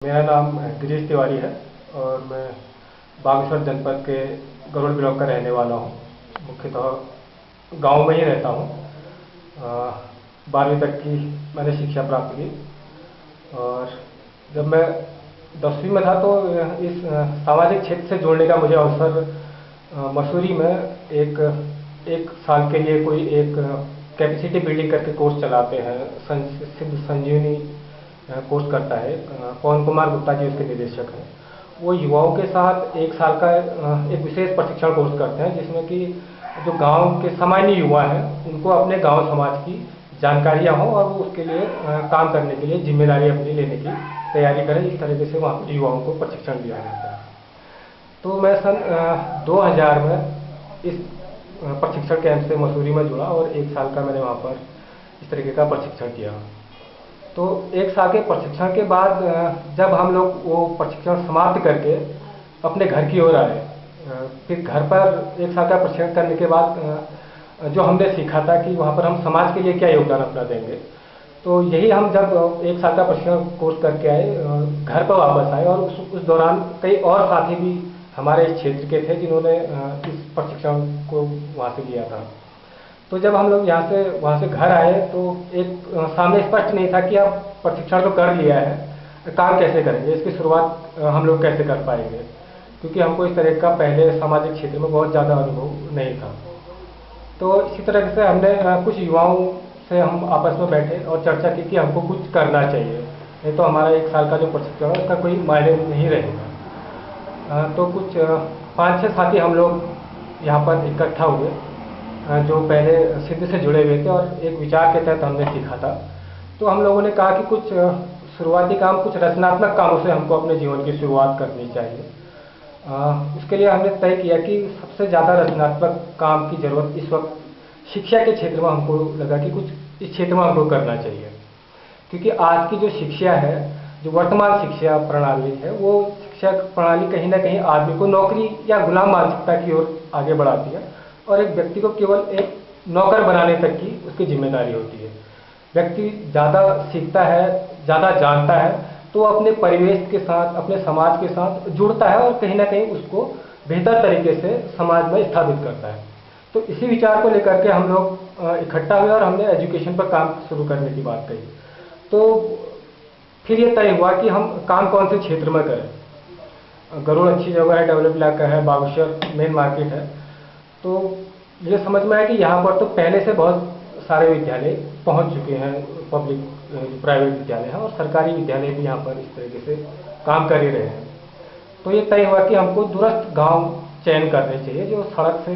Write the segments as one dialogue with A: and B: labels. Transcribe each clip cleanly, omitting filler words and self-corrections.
A: मेरा नाम गिरीश तिवारी है और मैं बागेश्वर जनपद के गरुड़ ब्लॉक का रहने वाला हूँ। मुख्यतः गांव में ही रहता हूँ। 12वीं तक की मैंने शिक्षा प्राप्त की और जब मैं 10वीं में था तो इस सामाजिक क्षेत्र से जुड़ने का मुझे अवसर मसूरी में एक साल के लिए कोई एक कैपेसिटी बिल्डिंग करके कोर्स चलाते हैं। सिद्ध संजीवनी कोर्स करता है। पवन कुमार गुप्ता जी उसके निदेशक हैं। वो युवाओं के साथ एक साल का एक विशेष प्रशिक्षण कोर्स करते हैं, जिसमें कि जो गांव के सामान्य युवा हैं उनको अपने गांव समाज की जानकारियां हों और वो उसके लिए काम करने के लिए जिम्मेदारी अपनी लेने की तैयारी करें। इस तरीके से वहाँ युवाओं को प्रशिक्षण दिया जाता है। तो मैं सन 2000 में इस प्रशिक्षण कैंप से मसूरी में जुड़ा और एक साल का मैंने वहाँ पर इस तरीके का प्रशिक्षण किया। तो एक साल के प्रशिक्षण के बाद जब हम लोग वो प्रशिक्षण समाप्त करके अपने घर की ओर आए, फिर घर पर एक साल का प्रशिक्षण करने के बाद जो हमने सीखा था कि वहाँ पर हम समाज के लिए क्या योगदान अपना देंगे, तो यही हम जब एक साल का प्रशिक्षण कोर्स करके आए, घर पर वापस आए और उस दौरान कई और साथी भी हमारे इस क्षेत्र के थे जिन्होंने इस प्रशिक्षण को वहाँ से लिया था। तो जब हम लोग वहाँ से घर आए तो एक सामने स्पष्ट नहीं था कि अब प्रशिक्षण तो कर लिया है, काम कैसे करेंगे, इसकी शुरुआत हम लोग कैसे कर पाएंगे, क्योंकि हमको इस तरह का पहले सामाजिक क्षेत्र में बहुत ज़्यादा अनुभव नहीं था। तो इसी तरह से हमने कुछ युवाओं से हम आपस में बैठे और चर्चा की कि हमको कुछ करना चाहिए, नहीं तो हमारा एक साल का जो प्रशिक्षण है उसका कोई मायने नहीं रहेगा। तो कुछ 5-6 साथी हम लोग यहाँ पर इकट्ठा हुए जो पहले सिद्ध से जुड़े हुए थे और एक विचार के तहत हमने सीखा था। तो हम लोगों ने कहा कि कुछ शुरुआती काम, कुछ रचनात्मक कामों से हमको अपने जीवन की शुरुआत करनी चाहिए। उसके लिए हमने तय किया कि सबसे ज़्यादा रचनात्मक काम की ज़रूरत इस वक्त शिक्षा के क्षेत्र में हमको लगा कि कुछ इस क्षेत्र में हमको करना चाहिए, क्योंकि आज की जो शिक्षा है, जो वर्तमान शिक्षा प्रणाली है, वो शिक्षा प्रणाली कहीं ना कहीं आदमी को नौकरी या गुलाम मानसिकता की ओर आगे बढ़ाती है और एक व्यक्ति को केवल एक नौकर बनाने तक की उसकी जिम्मेदारी होती है। व्यक्ति ज़्यादा सीखता है, ज़्यादा जानता है, तो अपने परिवेश के साथ, अपने समाज के साथ जुड़ता है और कहीं ना कहीं उसको बेहतर तरीके से समाज में स्थापित करता है। तो इसी विचार को लेकर के हम लोग इकट्ठा हुए और हमने एजुकेशन पर काम शुरू करने की बात कही। तो फिर ये तय हुआ कि हम काम कौन से क्षेत्र में करें। गरुड़ अच्छी जगह है, डेवलप इलाका है, बागेश्वर मेन मार्केट है। तो ये समझ में आया कि यहाँ पर तो पहले से बहुत सारे विद्यालय पहुँच चुके हैं, पब्लिक प्राइवेट विद्यालय हैं और सरकारी विद्यालय भी यहाँ पर इस तरीके से काम कर ही रहे हैं। तो ये तय हुआ कि हमको दूरस्थ गांव चयन करने चाहिए जो सड़क से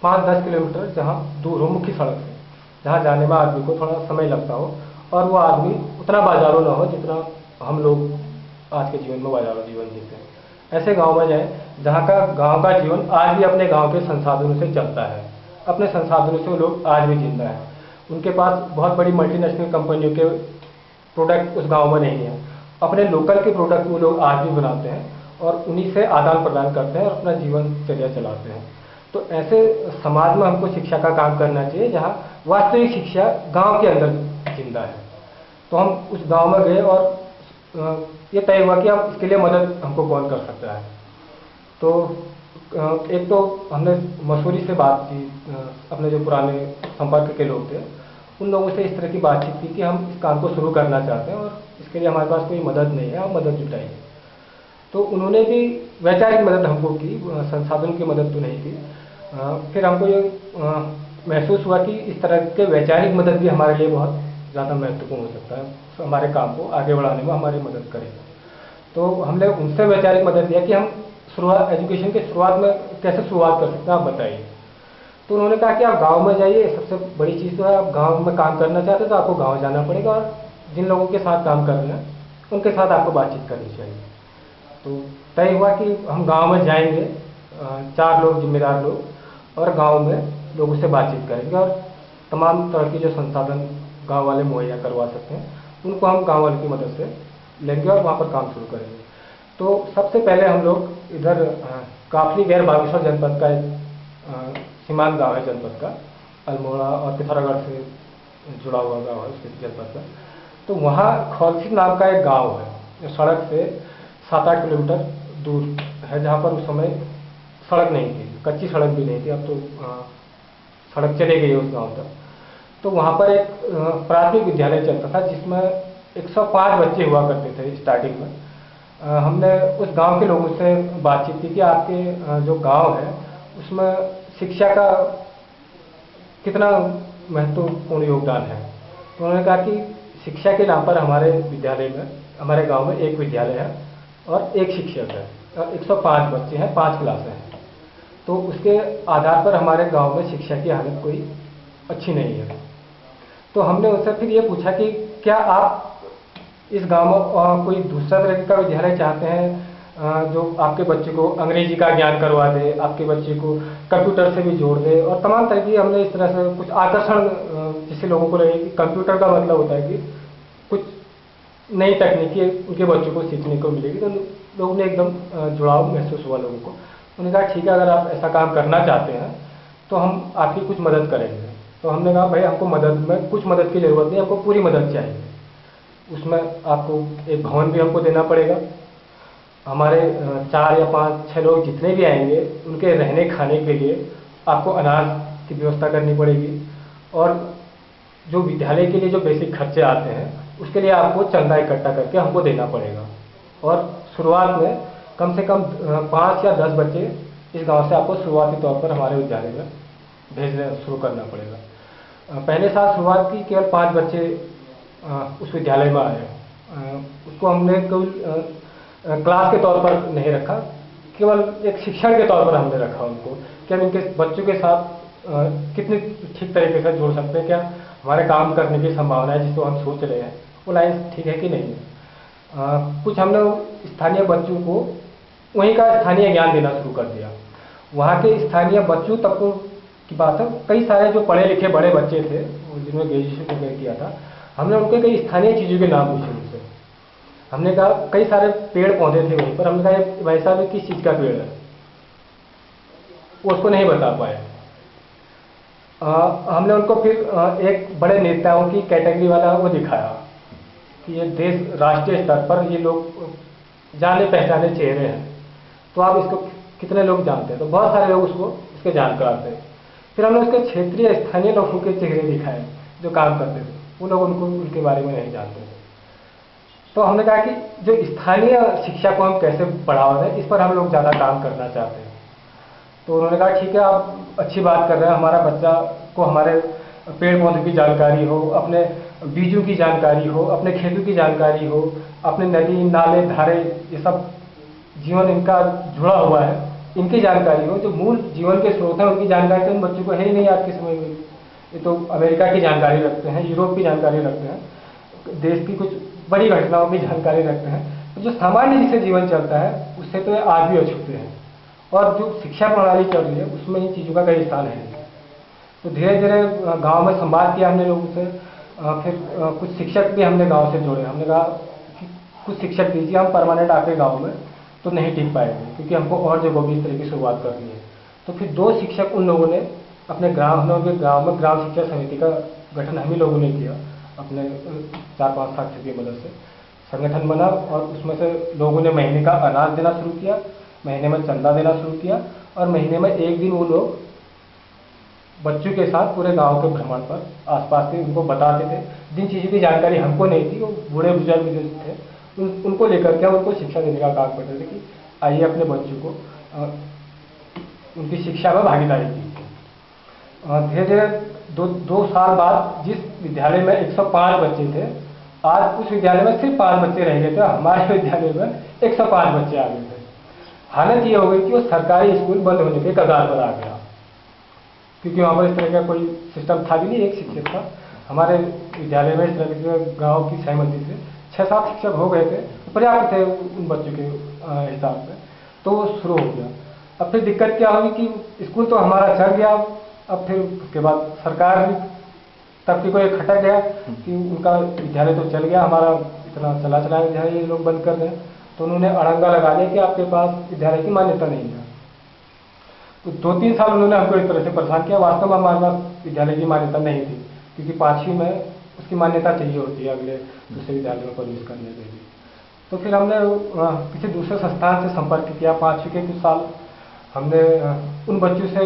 A: 5-10 किलोमीटर जहाँ दूर हो, मुख्य सड़क से, जहाँ जाने में आदमी को थोड़ा समय लगता हो और वो आदमी उतना बाजारू ना हो जितना हम लोग आज के जीवन में बाजारू जीवन जीते हैं। ऐसे गांव में जाएं जहाँ का गांव का जीवन आज भी अपने गांव के संसाधनों से चलता है, अपने संसाधनों से वो लोग आज भी जिंदा है। उनके पास बहुत बड़ी मल्टीनेशनल कंपनियों के प्रोडक्ट उस गांव में नहीं है, अपने लोकल के प्रोडक्ट वो लोग आज भी बनाते हैं और उन्हीं से आदान प्रदान करते हैं और अपना जीवन चर्या चलाते हैं। तो ऐसे समाज में हमको शिक्षा का काम करना चाहिए जहाँ वास्तविक शिक्षा गांव के अंदर जिंदा है। तो हम उस गांव में गए और ये तय हुआ कि अब इसके लिए मदद हमको कौन कर सकता है। तो एक तो हमने मसूरी से बात की, अपने जो पुराने संपर्क के लोग थे उन लोगों से इस तरह की बातचीत की कि हम इस काम को शुरू करना चाहते हैं और इसके लिए हमारे पास कोई मदद नहीं है, हम मदद जुटाएंगे। तो उन्होंने भी वैचारिक मदद हमको की, संसाधन की मदद तो नहीं की। फिर हमको ये महसूस हुआ कि इस तरह के वैचारिक मदद भी हमारे लिए बहुत ज़्यादा महत्वपूर्ण हो सकता है, तो हमारे काम को आगे बढ़ाने में हमारी मदद करेगा। तो हमने उनसे वैचारिक मदद लिया कि हम एजुकेशन के शुरुआत में कैसे शुरुआत कर सकते हैं, आप बताइए। तो उन्होंने कहा कि आप गांव में जाइए, सबसे बड़ी चीज़ तो है, आप गांव में काम करना चाहते हैं तो आपको गांव जाना पड़ेगा और जिन लोगों के साथ काम कर रहे हैं उनके साथ आपको बातचीत करनी चाहिए। तो तय हुआ कि हम गांव में जाएंगे, 4 लोग, जिम्मेदार लोग, और गांव में लोगों से बातचीत करेंगे और तमाम तरह के जो संसाधन गांव वाले मुहैया करवा सकते हैं उनको हम गांव वाले की मदद से लेंगे और वहाँ पर काम शुरू करेंगे। तो सबसे पहले हम लोग इधर काफली गैर बागेश्वर जनपद का एक सीमांत गांव है जनपद का, अल्मोड़ा और पिथौरागढ़ से जुड़ा हुआ गांव है उसके जनपद का। तो वहाँ खौलसित नाम का एक गांव है, सड़क से 7-8 किलोमीटर दूर है, जहाँ पर उस समय सड़क नहीं थी, कच्ची सड़क भी नहीं थी। अब तो सड़क चले गई है उस गांव तक। तो वहाँ पर एक प्राथमिक विद्यालय चलता था जिसमें 105 बच्चे हुआ करते थे स्टार्टिंग में। हमने उस गांव के लोगों से बातचीत की कि आपके जो गांव है उसमें शिक्षा का कितना महत्वपूर्ण योगदान है। तो उन्होंने कहा कि शिक्षा के नाम पर हमारे विद्यालय में, हमारे गांव में एक विद्यालय है और एक शिक्षक है और 105 बच्चे हैं, 5 क्लासें हैं। तो उसके आधार पर हमारे गांव में शिक्षा की हालत कोई अच्छी नहीं है। तो हमने उससे फिर ये पूछा कि क्या आप इस गांव में कोई दूसरा तरह का विद्यालय चाहते हैं जो आपके बच्चे को अंग्रेजी का ज्ञान करवा दे, आपके बच्चे को कंप्यूटर से भी जोड़ दे, और तमाम तरह की हमने इस तरह से कुछ आकर्षण, जिससे लोगों को लगे कि कंप्यूटर का मतलब होता है कि कुछ नई तकनीकी उनके बच्चों को सीखने को मिलेगी। तो लोगों ने एकदम जुड़ाव महसूस हुआ लोगों को। उन्होंने कहा ठीक है, अगर आप ऐसा काम करना चाहते हैं तो हम आपकी कुछ मदद करेंगे। तो हमने कहा भाई हमको मदद में कुछ मदद की ज़रूरत नहीं, हमको पूरी मदद चाहिए। उसमें आपको एक भवन भी हमको देना पड़ेगा, हमारे 4 या 5-6 लोग जितने भी आएंगे उनके रहने खाने के लिए आपको अनाज की व्यवस्था करनी पड़ेगी, और जो विद्यालय के लिए जो बेसिक खर्चे आते हैं उसके लिए आपको चंदा इकट्ठा करके हमको देना पड़ेगा। और शुरुआत में कम से कम 5 या 10 बच्चे इस गांव से आपको शुरुआती तौर पर हमारे विद्यालय में भेजना शुरू करना पड़ेगा। पहले साल शुरुआत की केवल 5 बच्चे उस विद्यालय में आए। उसको हमने केवल क्लास के तौर पर नहीं रखा, केवल एक शिक्षण के तौर पर हमने रखा उनको कि हम इनके बच्चों के साथ कितने ठीक तरीके से जोड़ सकते हैं, क्या हमारे काम करने की संभावना है जिसको हम सोच रहे हैं वो लाइन ठीक है कि नहीं है। कुछ हमने स्थानीय बच्चों को वहीं का स्थानीय ज्ञान देना शुरू कर दिया। वहाँ के स्थानीय बच्चों तक की बात है, कई सारे जो पढ़े लिखे बड़े बच्चे थे जिन्होंने ग्रेजुएशन वगैरह किया था, हमने उनके कई स्थानीय चीज़ों के नाम पूछे उनसे। हमने कहा कई सारे पेड़ पौधे थे वहीं पर, हमने कहा ये भाई साहब किस चीज़ का पेड़ है, वो उसको नहीं बता पाए। हमने उनको फिर एक बड़े नेताओं की कैटेगरी वाला वो दिखाया कि ये देश राष्ट्रीय स्तर पर ये लोग जाने पहचाने चेहरे हैं, तो आप इसको कितने लोग जानते हैं। तो बहुत सारे लोग उसको इसके जानकार थे। फिर हमने उसके क्षेत्रीय स्थानीय लोगों के चेहरे दिखाए जो काम करते थे, वो लोग उनको उनके बारे में नहीं जानते थे। तो हमने कहा कि जो स्थानीय शिक्षा को हम कैसे बढ़ावा दें, इस पर हम लोग ज़्यादा काम करना चाहते हैं। तो उन्होंने कहा ठीक है, आप अच्छी बात कर रहे हैं, हमारा बच्चा को हमारे पेड़ पौधों की जानकारी हो, अपने बीजों की जानकारी हो, अपने खेतों की जानकारी हो, अपने नदी नाले धारे ये सब जीवन इनका जुड़ा हुआ है, इनकी जानकारी हो, जो मूल जीवन के स्रोत हैं उनकी जानकारी तो इन बच्चों को है ही नहीं आज के समय में। ये तो अमेरिका की जानकारी रखते हैं, यूरोप की जानकारी रखते हैं, देश की कुछ बड़ी घटनाओं की जानकारी रखते हैं, तो जो सामान्य जिसे जीवन चलता है उससे तो ये आज भी अछूते हैं। और जो शिक्षा प्रणाली चल रही है उसमें इन चीज़ों का कई स्थान है। तो धीरे धीरे गांव में संवाद किया हमने लोगों से, फिर कुछ शिक्षक भी हमने गांव से जोड़े। हमने कहा कि कुछ शिक्षक दीजिए, हम परमानेंट आके गांव में तो नहीं टिक पाएंगे क्योंकि हमको और जगहों भी इस तरह की शुरुआत करनी है। तो फिर 2 शिक्षक उन लोगों ने अपने गाँव में ग्राम शिक्षा समिति का गठन हम ही लोगों ने किया, अपने 4-5 साथियों की मदद से संगठन बना, और उसमें से लोगों ने महीने का अनाज देना शुरू किया, महीने में चंदा देना शुरू किया, और महीने में एक दिन वो लोग बच्चों के साथ पूरे गांव के भ्रमण पर आसपास के उनको बताते थे। जिन चीज़ों की जानकारी हमको नहीं थी, वो बूढ़े बुजुर्ग जो थे उनको लेकर के उनको शिक्षा देने का काम करते थे कि आइए अपने बच्चों को उनकी शिक्षा में भागीदारी कीजिए। धीरे धीरे 2 साल बाद जिस विद्यालय में 105 बच्चे थे, आज उस विद्यालय में सिर्फ 5 बच्चे रह गए थे, हमारे विद्यालय में 105 बच्चे आ गए थे। हालत ये हो गई कि वो सरकारी स्कूल बंद होने के कगार पर आ गया, क्योंकि वहाँ पर इस तरह का कोई सिस्टम था भी नहीं। एक शिक्षक था हमारे विद्यालय में, इस तरह के गाँव की सहमति से 6-7 शिक्षक हो गए थे, पर्याप्त थे उन बच्चों के हिसाब से, तो वो शुरू हो गया। अब फिर दिक्कत क्या हुई कि स्कूल तो हमारा चल गया, अब फिर उसके बाद सरकार भी तब की कोई खटक गया कि उनका विद्यालय तो चल गया, हमारा इतना चला विद्यालय ये लोग बंद कर दें। तो उन्होंने अड़ंगा लगा दिया कि आपके पास विद्यालय की मान्यता नहीं है। तो 2-3 साल उन्होंने हमको इस तरह से परेशान किया। वास्तव में हमारे पास विद्यालय की मान्यता नहीं थी, क्योंकि 5वीं में उसकी मान्यता चाहिए होती है अगले दूसरे विद्यालय में प्रवेश करने के लिए। तो फिर हमने किसी दूसरे संस्थान से संपर्क किया। 5वीं के कुछ साल हमने उन बच्चों से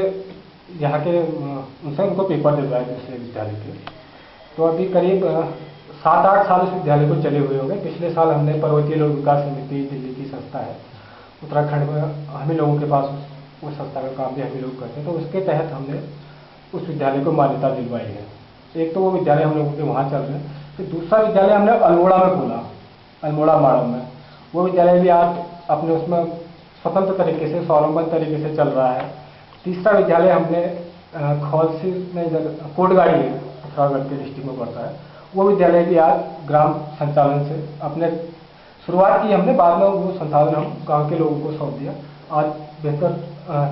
A: यहाँ के उनसे उनको पेपर दिलवाए दूसरे विद्यालय के। तो अभी करीब 7-8 साल उस विद्यालय को चले हुए होंगे। पिछले साल हमने पर्वतीय लोक विकास समिति दिल्ली की संस्था है उत्तराखंड में, हम ही लोगों के पास उस संस्था का काम भी हम ही लोग करते हैं, तो उसके तहत हमने उस विद्यालय को मान्यता दिलवाई है। एक तो वो विद्यालय हम लोगों के वहाँ चल रहे हैं। फिर दूसरा विद्यालय हमने अल्मोड़ा में खोला, अल्मोड़ा माड़म में। वो विद्यालय भी आज अपने उसमें स्वतंत्र तरीके से, स्वावलंबन तरीके से चल रहा है। तीसरा विद्यालय हमने खौलसी में, इधर कोटगाड़ी है, पिथौरागढ़ के डिस्ट्रिक्ट में पड़ता है, वो विद्यालय भी आज ग्राम संचालन से अपने शुरुआत की हमने, बाद में वो संसाधन हम गांव के लोगों को सौंप दिया। आज बेहतर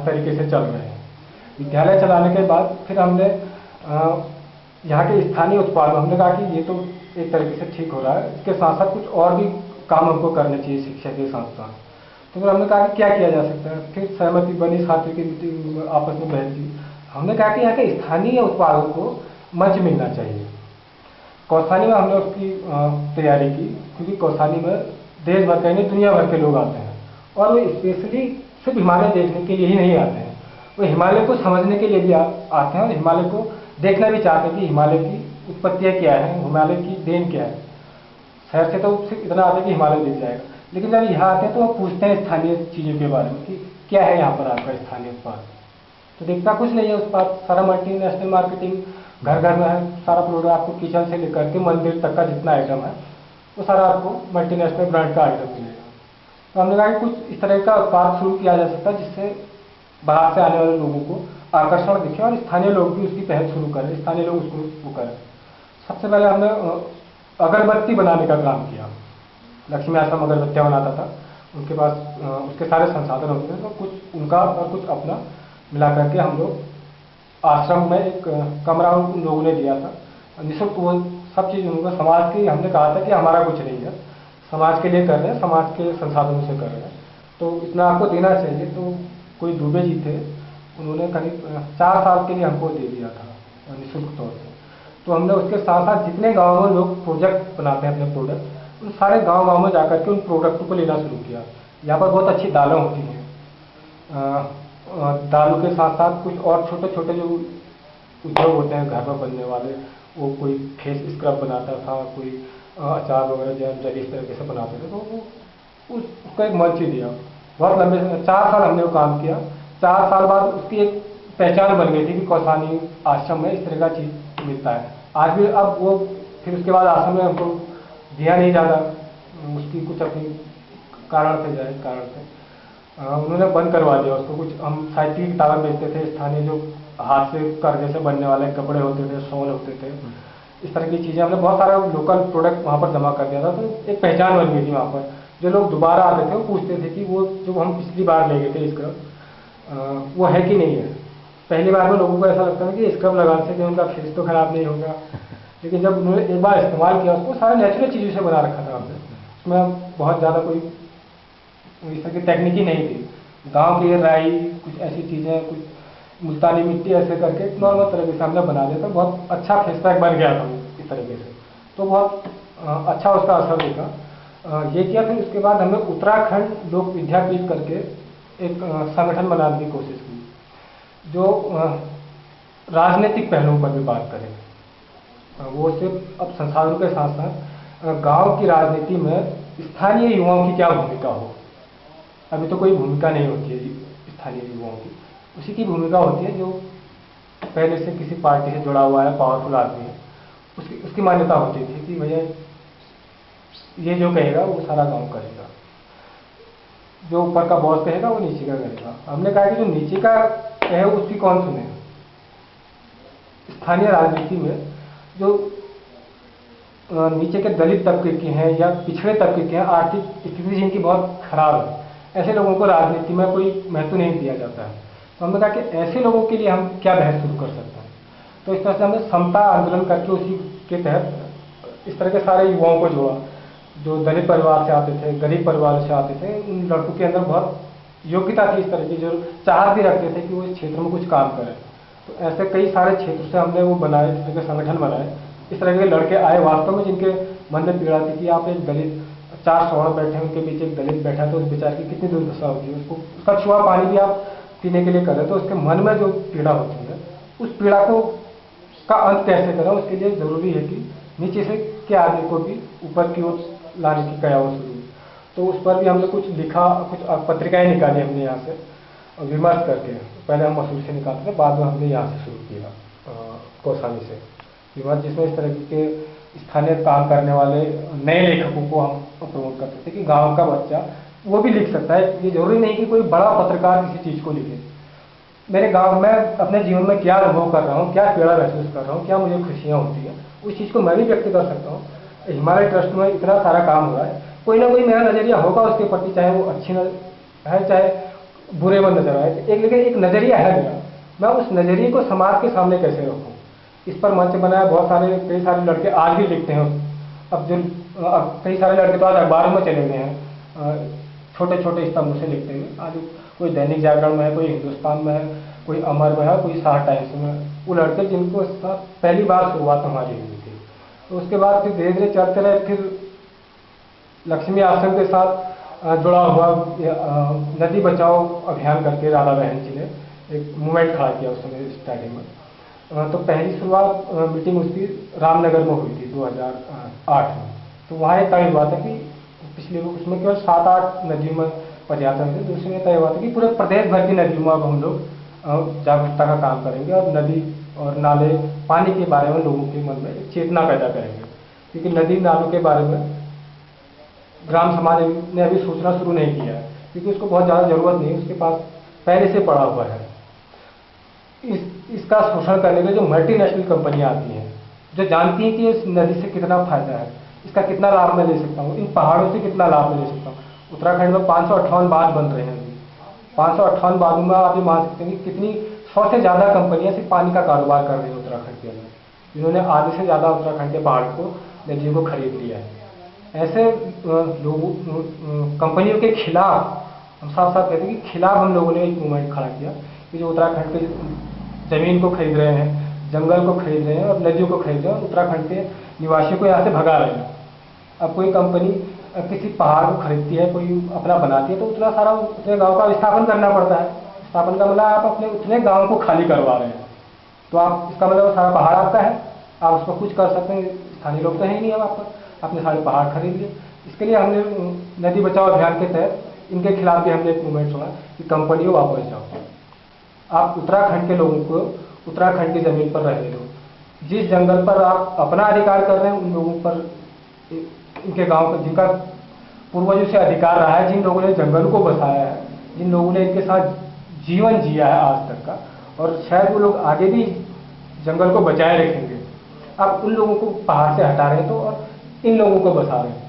A: तरीके से चल रहे हैं। विद्यालय चलाने के बाद फिर हमने यहाँ के स्थानीय उत्पाद, हमने कहा कि ये तो एक तरीके से ठीक हो रहा है, इसके साथ साथ कुछ और भी काम हमको करने चाहिए शिक्षा के साथ साथ। तो फिर हमने कहा कि क्या किया जा सकता है। फिर सहमति बनी, साथियों की मीटिंग आपस में बहस की। हमने कहा कि यहाँ के स्थानीय उत्पादों को मंच मिलना चाहिए। कौसानी में हमने उसकी तैयारी की, क्योंकि कौसानी में देश भर के नहीं, दुनिया भर के लोग आते हैं, और वो स्पेशली सिर्फ हिमालय देखने के लिए ही नहीं आते हैं, वो हिमालय को समझने के लिए भी आते हैं, और हिमालय को देखना भी चाहते हैं कि हिमालय की उत्पत्तियाँ क्या है, हिमालय की देन क्या है। शहर से तो सिर्फ इतना आते हैं कि हिमालय दिख जाएगा, लेकिन जब यहाँ आते हैं तो वो पूछते हैं स्थानीय चीज़ों के बारे में कि क्या है यहाँ पर आपका स्थानीय उत्पाद। तो देखता कुछ नहीं है उत्पाद, सारा मल्टीनेशनल मार्केटिंग, घर घर में है, सारा प्रोडक्ट आपको किचन से लेकर के मंदिर तक का जितना आइटम है वो सारा आपको मल्टीनेशनल ब्रांड का आइटम मिलेगा। तो हमने कहा कि कुछ इस तरह का उत्पाद शुरू किया जा सकता है जिससे बाहर से आने वाले लोगों को आकर्षण दिखे और स्थानीय लोग भी उसकी पहल शुरू करें, स्थानीय लोग उसको वो करें। सबसे पहले हमने अगरबत्ती बनाने का काम किया। लक्ष्मी आश्रम अगरबत्तियाँ बनाता था, उनके पास उसके सारे संसाधन होते थे, तो कुछ उनका और कुछ अपना मिला करके हम लोग आश्रम में एक कमरा उन लोगों ने दिया था निःशुल्क। वो सब चीज़ उनको समाज की, हमने कहा था कि हमारा कुछ नहीं है, समाज के लिए कर रहे हैं, समाज के संसाधनों से कर रहे हैं, तो इतना आपको देना चाहिए। तो कोई दुबे जी थे, उन्होंने करीब 4 साल के लिए हमको दे दिया था निःशुल्क तौर से। तो हमने उसके साथ साथ जितने गाँव में लोग प्रोजेक्ट बनाते हैं अपने प्रोडक्ट, उन सारे गाँव में जाकर के उन प्रोडक्टों को लेना शुरू किया। यहाँ पर बहुत अच्छी दालें होती हैं, दालों के साथ साथ कुछ और छोटे छोटे जो उद्योग होते हैं घर में बनने वाले, वो कोई फेस स्क्रब बनाता था, कोई अचार वगैरह जैम जेली इस तरीके से बनाते थे। तो वो उसका एक मंच ही दिया। बहुत लंबे 4 साल हमने वो काम किया। 4 साल बाद उसकी एक पहचान बन गई थी कि कौसानी आश्रम में इस तरह का चीज़ मिलता है। आज भी अब वो फिर उसके बाद आश्रम में हमको दिया नहीं जाता, उसकी कुछ अपनी कारण से जाए कारण से उन्होंने बंद करवा दिया उसको। कुछ हम साहित्य की किताबें बेचते थे, स्थानीय जो हाथ से कर्जे से बनने वाले कपड़े होते थे, शॉल होते थे, इस तरह की चीज़ें हमने बहुत सारा लोकल प्रोडक्ट वहाँ पर जमा कर दिया था। तो एक पहचान बन गई थी वहाँ पर। जो लोग दोबारा आते थे वो पूछते थे कि वो जो हम पिछली बार ले गए थे स्क्रब वो है कि नहीं है। पहली बार में लोगों को ऐसा लगता है कि स्क्रब लगाने से कि उनका फेस तो खराब नहीं होगा, लेकिन जब उन्होंने एक बार इस्तेमाल किया उसको, सारे नेचुरल चीज़ों से बना रखा था हमने, उसमें बहुत ज़्यादा कोई इस तरह की तकनीकी नहीं थी। गांव की राई, कुछ ऐसी चीज़ें, कुछ मुल्तानी मिट्टी ऐसे करके नॉर्मल तरीके से हमने बना दिया था। बहुत अच्छा फेस पैक बन गया था इस तरीके से, तो बहुत अच्छा उसका असर देखा। ये किया। फिर उसके बाद हमने उत्तराखंड लोक विद्यापीठ करके एक संगठन बनाने की कोशिश की जो राजनीतिक पहलुओं पर भी बात करें। वो सिर्फ अब संसाधनों के साथ साथ गांव की राजनीति में स्थानीय युवाओं की क्या भूमिका हो। अभी तो कोई भूमिका नहीं होती है स्थानीय युवाओं की, उसी की भूमिका होती है जो पहले से किसी पार्टी से जुड़ा हुआ है, पावरफुल आदमी है, उसकी मान्यता होती थी कि भैया ये जो कहेगा वो सारा गांव करेगा, जो ऊपर का बॉस कहेगा वो नीचे का करेगा। हमने कहा कि जो नीचे का कहे उसकी कौन सुने। स्थानीय राजनीति में जो नीचे के दलित तबके के हैं या पिछड़े तबके के हैं, आर्थिक स्थिति जिनकी बहुत खराब है, ऐसे लोगों को राजनीति में कोई महत्व नहीं दिया जाता है। तो हमने कहा कि ऐसे लोगों के लिए हम क्या बहस शुरू कर सकते हैं। तो इस तरह से हमने समता आंदोलन करके उसी के तहत इस तरह के सारे युवाओं को जोड़ा जो दलित परिवार से आते थे, गरीब परिवार से आते थे। उन लड़कों के अंदर बहुत योग्यता थी इस तरह की, जो चाहत भी रखते थे कि वो इस क्षेत्र में कुछ काम करें। तो ऐसे कई सारे क्षेत्र से हमने वो बनाए, इस तरह के संगठन बनाए। इस तरह के लड़के आए वास्तव में जिनके मन में पीड़ा थी कि आप एक दलित 4 स्वर्ण बैठे हैं, उनके पीछे एक दलित बैठा है, तो उस बेचारे की कितनी दुर्दशा होगी। उसको उसका छुआ पानी भी आप पीने के लिए करें तो उसके मन में जो पीड़ा होती है, उस पीड़ा को का अंत कैसे करें, उसके लिए जरूरी है कि नीचे से के आदमी को भी ऊपर की ओर लाने की कयावत शुरू हुई। तो उस पर भी हमने कुछ लिखा, कुछ पत्रिकाएं निकाली हमने यहाँ से विमर्श करके। पहले हम मसूरी से निकालते थे, बाद में हमने यहाँ से शुरू किया कौसानी से विमर्श, जिसमें इस तरह के स्थानीय काम करने वाले नए लेखकों को हम प्रमोट करते थे कि गांव का बच्चा वो भी लिख सकता है। ये जरूरी नहीं कि कोई बड़ा पत्रकार किसी चीज को लिखे। मेरे गांव में अपने जीवन में क्या अनुभव कर रहा हूँ, क्या पीड़ा महसूस कर रहा हूँ, क्या मुझे खुशियाँ होती है, उस चीज को मैं भी व्यक्त कर सकता हूँ। हिमालय ट्रस्ट में इतना सारा काम हो रहा है, कोई ना कोई मेरा नजरिया होगा उसके प्रति, चाहे वो अच्छी है चाहे बुरे में नजर आए, लेकिन एक नजरिया है मेरा। मैं उस नजरिए को समाज के सामने कैसे रखूँ, इस पर मंच बनाया। बहुत सारे कई सारे लड़के आज भी लिखते हैं। अब कई सारे लड़के तो आज अखबारों में चले गए हैं, छोटे छोटे स्तंभ से लिखते हैं। आज कोई दैनिक जागरण में है, कोई हिंदुस्तान में है, कोई अमर में है, कोई सार टाइम्स में। वो लड़के जिनको साथ पहली बार शुरुआत हमारी हुई थी, तो उसके बाद फिर धीरे धीरे चलते रहे। फिर लक्ष्मी आश्रम के साथ जुड़ा हुआ नदी बचाओ अभियान करके राधा बहन जी ने एक मूवमेंट खड़ा किया उस समय स्टार्टिंग में। तो पहली शुरुआत मीटिंग उसकी रामनगर में हुई थी 2008 में। तो वहाँ एक तय हुआ था कि पिछले उसमें केवल 7-8 नदियों में पदयात्रा हुई थी। दूसरे में तय हुआ था कि पूरे प्रदेश भर की नदियों में अब हम लोग जागरूकता का काम करेंगे और नदी और नाले पानी के बारे में लोगों के मन में एक चेतना पैदा करेंगे। क्योंकि नदी नालों के बारे में ग्राम समाज ने अभी सोचना शुरू नहीं किया है, क्योंकि उसको बहुत ज़्यादा जरूरत नहीं है, उसके पास पहले से पड़ा हुआ है। इसका शोषण करने के लिए जो मल्टीनेशनल कंपनियां आती हैं, जो जानती हैं कि इस नदी से कितना फायदा है, इसका कितना लाभ मैं ले सकता हूँ, इन पहाड़ों से कितना लाभ मैं ले सकता हूँ। उत्तराखंड में 558 बांध बन रहे हैं अभी। 558 बांधों में आप ये मान सकते हैं कि कितनी 100 से ज़्यादा कंपनियां सिर्फ पानी का कारोबार कर रही हैं उत्तराखंड के अंदर, जिन्होंने आधे से ज़्यादा उत्तराखंड के पहाड़ को, नदियों को खरीद लिया है। ऐसे लोगों कंपनियों के खिलाफ हम साफ साफ कहते हैं कि खिलाफ हम लोगों ने एक मूवमेंट खड़ा किया कि जो उत्तराखंड के जमीन को खरीद रहे हैं, जंगल को खरीद रहे हैं और नदियों को खरीद रहे हैं, उत्तराखंड के निवासियों को यहाँ से भगा रहे हैं। अब कोई कंपनी किसी पहाड़ को खरीदती है, कोई अपना बनाती है, तो उतना सारा उतने गांव का विस्थापन करना पड़ता है। विस्थापन का मतलब आप अपने उतने गांव को खाली करवा रहे हैं, तो आप इसका मतलब सारा पहाड़ आपका है, आप उस पर कुछ कर सकते हैं। स्थानीय लोग तो है ही नहीं, अब आपने सारे पहाड़ खरीद लिए। इसके लिए हमने नदी बचाओ अभियान के तहत इनके खिलाफ भी हमने एक मूवमेंट छोड़ा कि कंपनियों वापस जाओ, आप उत्तराखंड के लोगों को उत्तराखंड की जमीन पर रहने दो। जिस जंगल पर आप अपना अधिकार कर रहे हैं, उन लोगों पर, इनके गांव पर जिनका पूर्वजों से अधिकार रहा है, जिन लोगों ने जंगल को बसाया है, जिन लोगों ने इनके साथ जीवन जिया है आज तक का, और शायद वो लोग आगे भी जंगल को बचाए रखेंगे, आप उन लोगों को पहाड़ से हटा रहे हैं तो और इन लोगों को बसा रहे हैं।